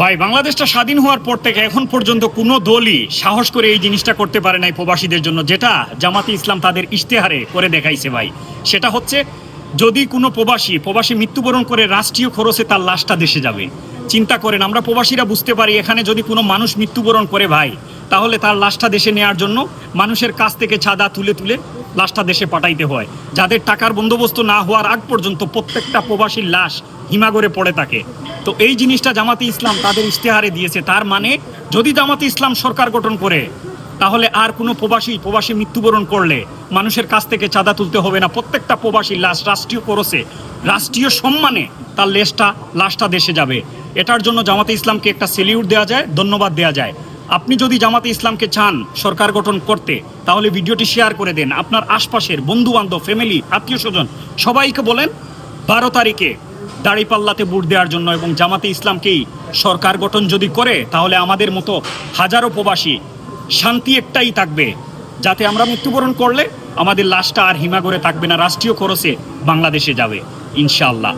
ভাই, বাংলাদেশটা স্বাধীন হওয়ার পর থেকে এখন পর্যন্ত কোনো দলই সাহস করে এই জিনিসটা করতে পারে নাই প্রবাসীদের জন্য, যেটা জামাতে ইসলাম তাদের ইশতেহারে করে দেখাইছে ভাই। সেটা হচ্ছে, যদি কোনো প্রবাসী মৃত্যুবরণ করে রাষ্ট্রীয় খরচে তার লাশটা দেশে যাবে। চিন্তা করেন, আমরা প্রবাসীরা বুঝতে পারি এখানে যদি কোনো মানুষ মৃত্যুবরণ করে ভাই, তাহলে তার লাশটা দেশে নেওয়ার জন্য মানুষের কাছ থেকে চাঁদা তুলে তুলে লাশটা দেশে পাঠাইতে হয়। যাদের টাকার বন্দোবস্ত না হওয়ার আগ পর্যন্ত প্রত্যেকটা প্রবাসীর লাশ হিমাগরে পড়ে থাকে। তো এই জিনিসটা জামাতে ইসলাম তাদের ইশতেহারে দিয়েছে। তার মানে যদি জামাতে ইসলাম সরকার গঠন করে, তাহলে আর কোনো প্রবাসী মৃত্যুবরণ করলে মানুষের কাছ থেকে চাঁদা তুলতে হবে না। প্রত্যেকটা প্রবাসীর লাশ রাষ্ট্রীয় খরচে, রাষ্ট্রীয় সম্মানে তার লাশটা দেশে যাবে। এটার জন্য জামাতে ইসলামকে একটা সেলিউট দেওয়া যায়, ধন্যবাদ দেওয়া যায়। আপনি যদি জামাতে ইসলামকে চান সরকার গঠন করতে, তাহলে ভিডিওটি শেয়ার করে দেন। আপনার আশপাশের বন্ধু বান্ধব, ফ্যামিলি, আত্মীয় স্বজন সবাইকে বলেন 12 তারিখে দাঁড়িপাল্লাতে ভোট দেওয়ার জন্য। এবং জামাতে ইসলামকেই সরকার গঠন যদি করে, তাহলে আমাদের মতো হাজারো প্রবাসী শান্তি একটাই থাকবে, যাতে আমরা মৃত্যুবরণ করলে আমাদের লাশটা আর হিমাগরে থাকবে না, রাষ্ট্রীয় খরচে বাংলাদেশে যাবে ইনশাআল্লাহ।